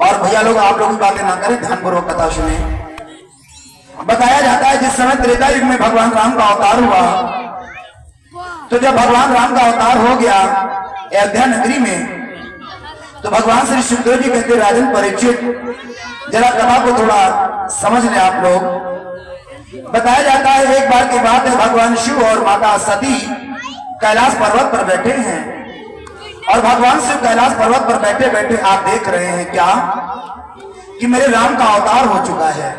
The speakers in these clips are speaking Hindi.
और भैया लोग आप लोग बातें ना करें, ध्यानपूर्वक कथा सुने। बताया जाता है जिस समय त्रेता युग में भगवान राम का अवतार हुआ, तो जब भगवान राम का अवतार हो गया अयोध्या नगरी में, तो भगवान श्री सुखदेव जी कहते राजन परीक्षित जरा कथा को थोड़ा समझ ले आप लोग। बताया जाता है एक बार की बात है, भगवान शिव और माता सती कैलाश पर्वत पर बैठे हैं और भगवान शिव कैलाश पर्वत पर बैठे बैठे आप देख रहे हैं क्या कि मेरे राम का अवतार हो चुका है।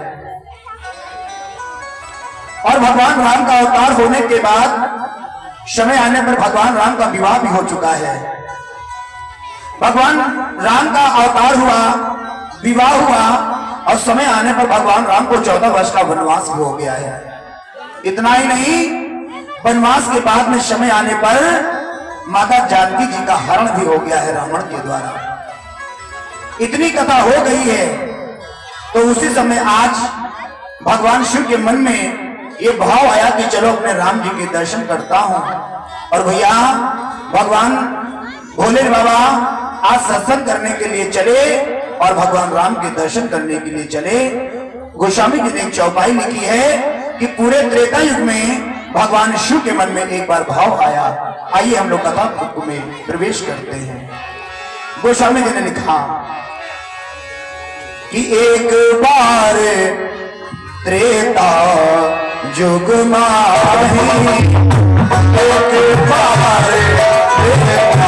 और भगवान राम का अवतार होने के बाद समय आने पर भगवान राम का विवाह भी हो चुका है। भगवान राम का अवतार हुआ, विवाह हुआ और समय आने पर भगवान राम को 14 वर्ष का वनवास भी हो गया है। इतना ही नहीं, वनवास के बाद में समय आने पर माता जानकी जी का हरण भी हो गया है रावण के द्वारा। इतनी कथा हो गई है, तो उसी समय आज भगवान शिव के मन में ये भाव आया कि चलो अपने राम जी के दर्शन करता हूं। और भैया भगवान भोले बाबा आज सत्संग करने के लिए चले और भगवान राम के दर्शन करने के लिए चले। गोस्वामी जी ने एक चौपाई लिखी है कि पूरे त्रेता युग में भगवान शिव के मन में एक बार भाव आया। आइए हम लोग कथा में प्रवेश करते हैं। गोस्वामी जी ने लिखा कि एक बार त्रेता जुग माही, एक बार त्रेता जुग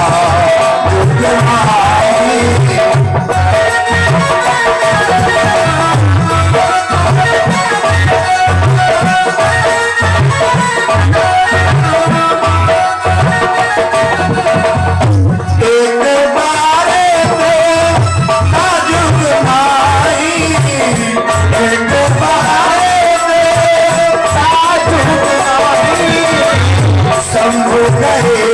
माही,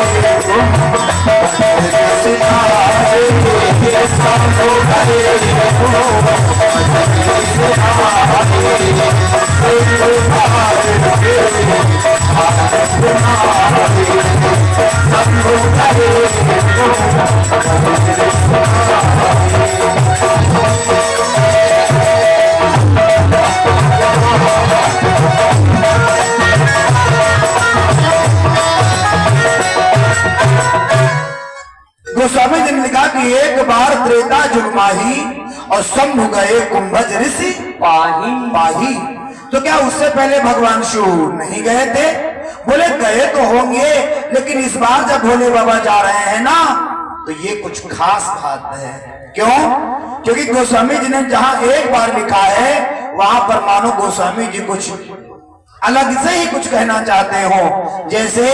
गोस्वामी जी ने लिखा कि एक बार त्रेता जुग माही और शंभु गए कुंभज ऋषि पाही पाही। तो क्या उससे पहले भगवान शिव नहीं गए थे? बोले गए तो होंगे, लेकिन इस बार जब भोले बाबा जा रहे हैं ना, तो ये कुछ खास बात है। क्यों? क्योंकि गोस्वामी जी ने जहां एक बार लिखा है वहां पर मानो गोस्वामी जी कुछ अलग से ही कुछ कहना चाहते हो। जैसे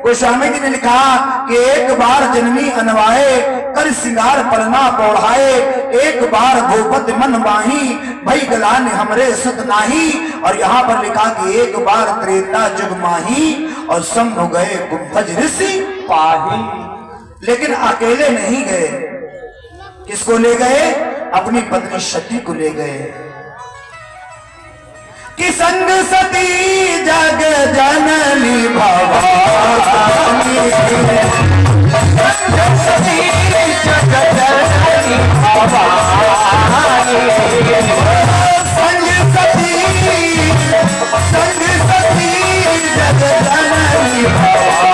गोस्वामी जी ने लिखा कि एक बार जननी अनवाए कर सिंगार पलना पौढ़ाए, एक बार भूपत मन माही भई गलान हमरे सुत नाही। और यहाँ पर लिखा कि एक बार त्रेता जुग माही और शंभु गए कुंभज ऋषि पाही। लेकिन अकेले नहीं गए, किसको ले गए? अपनी पत्नी सती को ले गए कि संग सती जग जननी भवानी, संग सती जग जननी भवानी, संग सती जग जननी भवानी,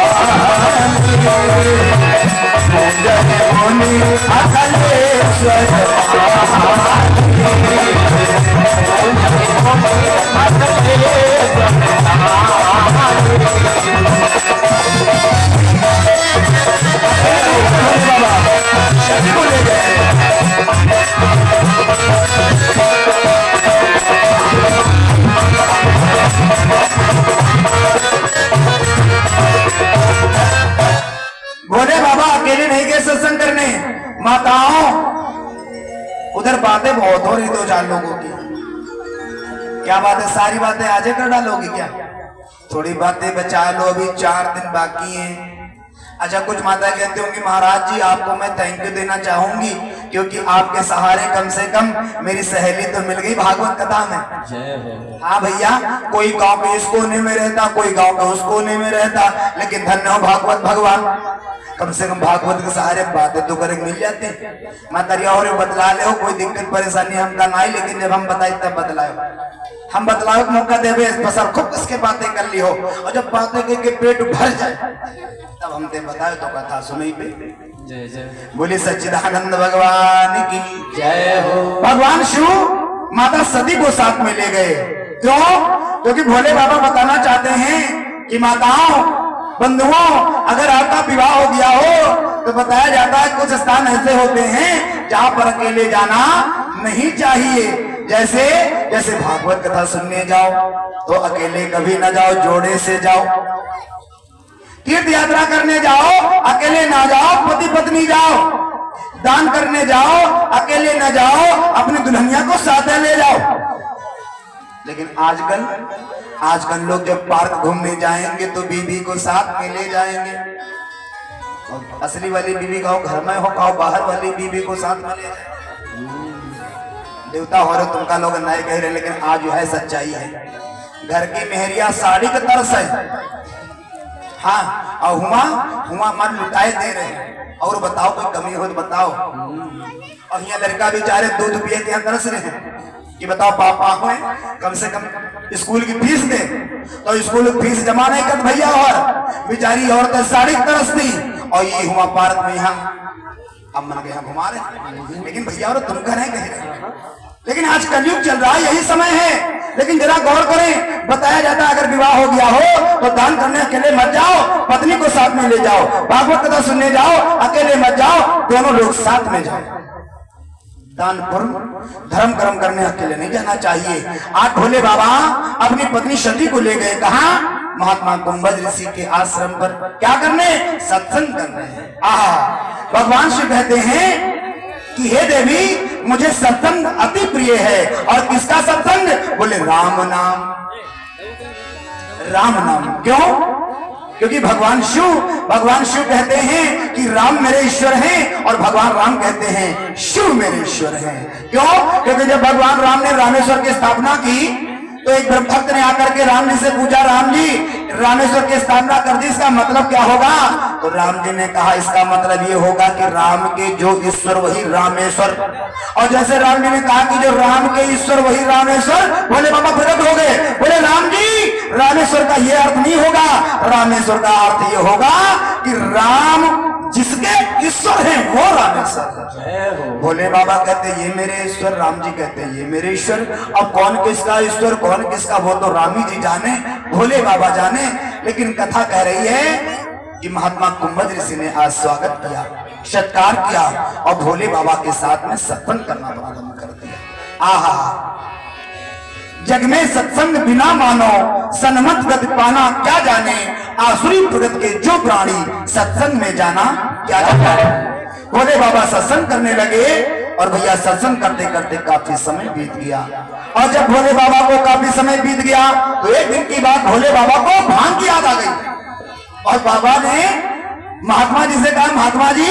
जग मुनि अखिलेश्वर भोले बाबा अकेले नहीं गए सत्संग करने। माताओं उधर बातें बहुत हो रही दो चार लोगों की। क्या बात है? सारी बातें आज कर डालोगी क्या? थोड़ी बातें बचा लो, अभी 4 दिन बाकी हैं। अच्छा, कुछ माता कहते होंगी महाराज जी आपको मैं थैंक यू देना चाहूंगी क्योंकि आपके सहारे कम से कम मेरी सहेली तो मिल गई भागवत कथा में। हाँ भैया, कोई गांव के इस कोने में रहता, कोई गांव के उस कोने में रहता, लेकिन धन्य हो भागवत भगवान, कम से कम भागवत के सहारे बातें तो करे मिल जाते हैं। मैं दरिया और बदला ले हो, कोई दिक्कत परेशानी हमका ना ही, लेकिन जब हम बताए तब बदलाओ, हम बदलाव का मौका देवे बसर खूब इसके बातें कर ली हो, और जब बातें करके पेट भर जाए तब हमने बताए तो कथा सुनी पे। जय जय बोले सच्चिदानंद भगवान की जय हो। भगवान शिव माता सती को साथ में ले गए। क्यों? क्योंकि भोले बाबा बताना चाहते हैं कि माताओं बंधुओं, अगर आपका विवाह हो गया हो तो बताया जाता है कुछ स्थान ऐसे होते हैं जहां पर अकेले जाना नहीं चाहिए। जैसे जैसे भागवत कथा सुनने जाओ तो अकेले कभी ना जाओ, जोड़े से जाओ। तीर्थ यात्रा करने जाओ अकेले ना जाओ, पति पत्नी जाओ। दान करने जाओ अकेले ना जाओ, अपनी दुल्हनिया को साथ ले जाओ। लेकिन आजकल लोग जब पार्क घूमने जाएंगे तो बीवी को साथ में ले जाएंगे, और असली वाली बीवी का घर में हो का बाहर वाली बीवी को साथ में ले जाएंगे। देवता हो रहे तुमका लोग नए कह रहे, लेकिन आज जो है सच्चाई है। घर की मेहरिया साड़ी का तरस है, हाँ, और हुमा मन लुटाए दे रहे। और बताओ कोई कमी हो तो बताओ। और यहाँ लड़का बेचारे दूध पिए के तरस रहे हैं कि बताओ पापा हो कम से कम स्कूल की फीस दे, तो स्कूल की फीस जमा नहीं कर भैया, और बेचारी औरतें साड़ी तरसती, और ये हुआ पार्क में यहाँ अब मन गया घुमा रहे। लेकिन भैया और तुम कह रहे हैं, लेकिन आज कलयुग चल रहा है, यही समय है। लेकिन जरा गौर करें, बताया जाता है अगर विवाह हो गया हो तो दान करने अकेले मत जाओ, पत्नी को साथ में ले जाओ। भागवत कथा सुनने जाओ अकेले मत जाओ, दोनों लोग साथ में जाओ। दान पुण्य धर्म कर्म करने अकेले नहीं जाना चाहिए। आज भोले बाबा अपनी पत्नी सती को ले गए, कहा महात्मा कुंभज ऋषि के आश्रम पर। क्या करने? सत्संग करने। भगवान शिव कहते हैं कि हे देवी मुझे सत्संग अति प्रिय है। और किसका सत्संग? बोले राम नाम। राम नाम क्यों? क्योंकि भगवान शिव कहते हैं कि राम मेरे ईश्वर हैं, और भगवान राम कहते हैं शिव मेरे ईश्वर हैं। क्यों? क्योंकि जब भगवान राम ने रामेश्वर की स्थापना की तो एक ब्रह्म भक्त ने आकर के राम जी से पूछा, राम जी रामेश्वर की स्थापना कर दी, इसका मतलब क्या होगा? तो राम जी ने कहा इसका मतलब ये होगा कि राम के जो ईश्वर वही रामेश्वर। और जैसे राम जी ने कहा कि जो राम के ईश्वर वही रामेश्वर, भोले बाबा प्रकट हो गए। बोले राम जी रामेश्वर का ये अर्थ नहीं होगा, रामेश्वर का अर्थ ये होगा कि राम जिसके ईश्वर है वो रामेश्वर। भोले बाबा कहते ये मेरे ईश्वर, राम जी कहते ये मेरे ईश्वर। अब कौन किसका ईश्वर कौन किसका वो तो रामी जी जाने, भोले बाबा जाने। लेकिन कथा कह रही है कि महात्मा कुंभज ऋषि ने आज स्वागत किया, सत्कार किया, और भोले बाबा के साथ में सत्संग करना प्रारंभ कर दिया। आहा, जग में सत्संग बिना मानो सन्मत गति पाना क्या जाने, आसुरी प्रगत के जो प्राणी सत्संग में जाना क्या जाने। भोले बाबा सत्संग करने लगे, और भैया सत्संग करते करते काफी समय बीत गया। और जब भोले बाबा को काफी समय बीत गया तो एक दिन की बात, भोले बाबा को भांग की याद आ गई, और बाबा ने महात्मा जी से कहा, महात्मा जी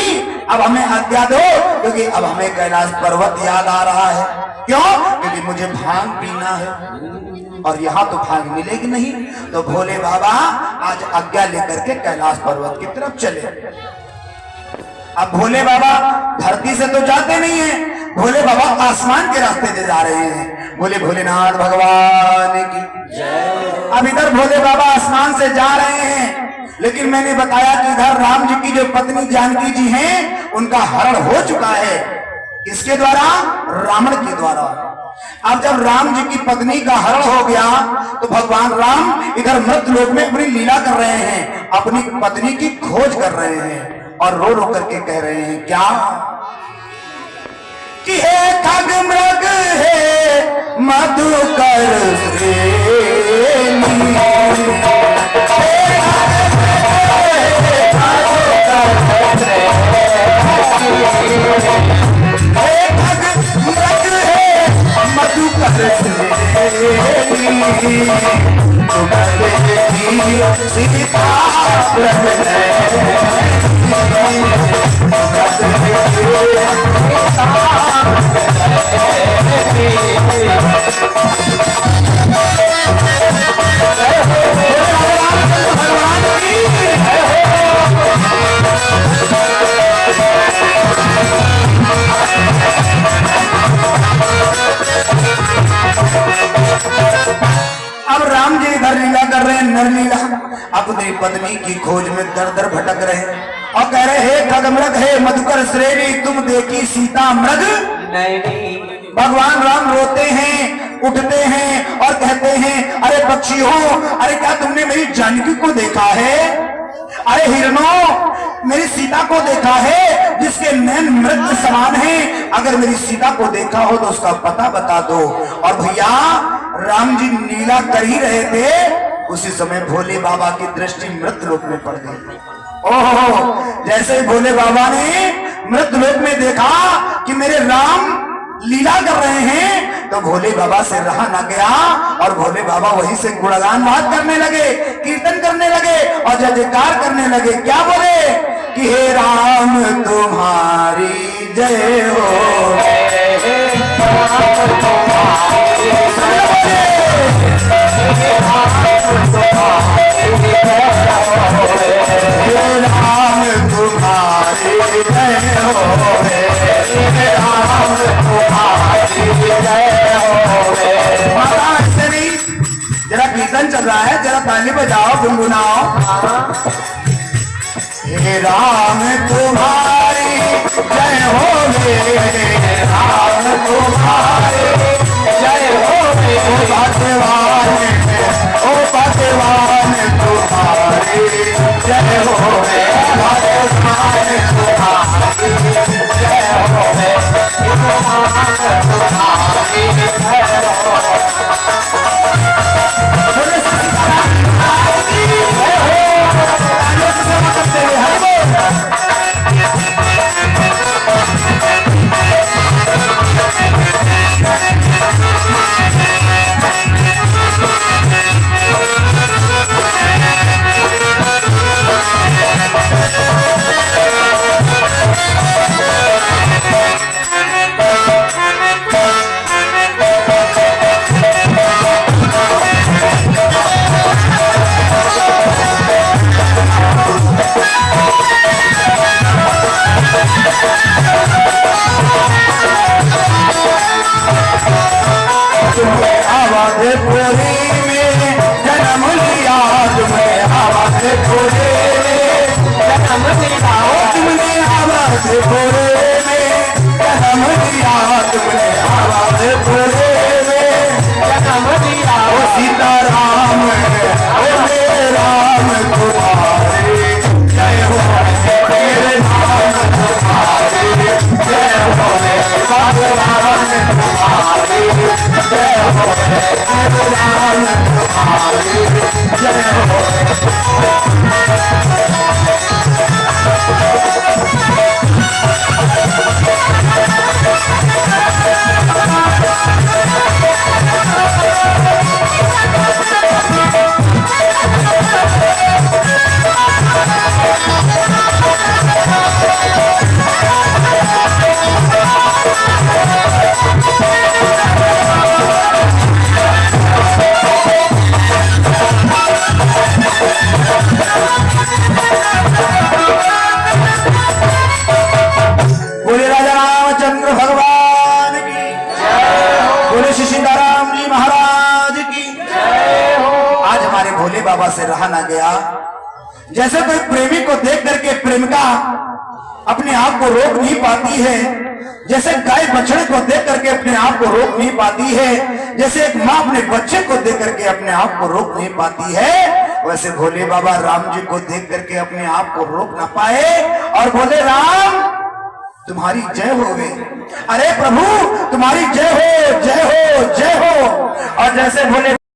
अब हमें आज्ञा दो, क्योंकि अब हमें कैलाश पर्वत याद आ रहा है। क्यों? क्योंकि मुझे भांग पीना है, और यहाँ तो भांग मिलेगी नहीं। तो भोले बाबा आज आज्ञा लेकर के कैलाश पर्वत की तरफ चले। अब भोले बाबा धरती से तो जाते नहीं है, भोले बाबा आसमान के रास्ते से जा रहे हैं। बोले भोलेनाथ भगवान की जय। अब इधर भोले बाबा आसमान से जा रहे हैं, लेकिन मैंने बताया कि इधर राम जी की जो पत्नी जानकी जी हैं उनका हरण हो चुका है। किसके द्वारा? रावण के द्वारा। अब जब राम जी की पत्नी का हरण हो गया तो भगवान राम इधर मृत्यु लोक में अपनी लीला कर रहे हैं, अपनी पत्नी की खोज कर रहे हैं, और रो रो करके कह रहे हैं क्या कि हे खग मृग हे मधुकर सीता भगवान की अपनी पत्नी की खोज में दर दर भटक रहे और कह रहे, हे खगमृग, हे मधुकर श्रेणी, तुम देखी सीता मृग नहीं। भगवान राम रोते हैं, उठते हैं और कहते हैं, अरे पक्षी हो, अरे क्या तुमने मेरी जानकी को देखा है? अरे हिरणों, मेरी सीता को देखा है जिसके नैन मृग समान हैं? अगर मेरी सीता को देखा हो तो उसका पता बता दो। और भैया राम जी लीला कर ही रहे थे, उसी समय भोले बाबा की दृष्टि मृतलोक में पड़ गई। ओहो, जैसे ही भोले बाबा ने मृतलोक में देखा कि मेरे राम लीला कर रहे हैं, तो भोले बाबा से रहा ना गया और भोले बाबा वहीं से गुणगान वाद करने लगे, कीर्तन करने लगे और जय जयकार करने लगे। क्या बोले कि हे राम तुम्हारी जय हो, हे राम तुम्हारी जय जरा कीर्तन चल रहा है, जरा ताली बजाओ, गुनगुनाओ। हे राम तुम्हारी जय हो, हे राम तुम्हारी जय हो, ओ भगवान, ओ भगवान तुम्हारी जय हो, भगवान तुम्हारी जय हो, तुम्हारी जय हो। बाबा से रहा ना गया। जैसे कोई प्रेमी को देख करके प्रेमिका अपने आप को रोक नहीं पाती है, जैसे गाय बछड़े को देख करके अपने आप को रोक नहीं पाती है, जैसे एक माँ अपने बच्चे को देख करके अपने आप को रोक नहीं पाती है, वैसे भोले बाबा राम जी को देख करके अपने आप को रोक ना पाए और बोले, राम तुम्हारी जय होवे, अरे प्रभु तुम्हारी जय हो जय हो जय हो। और जैसे भोले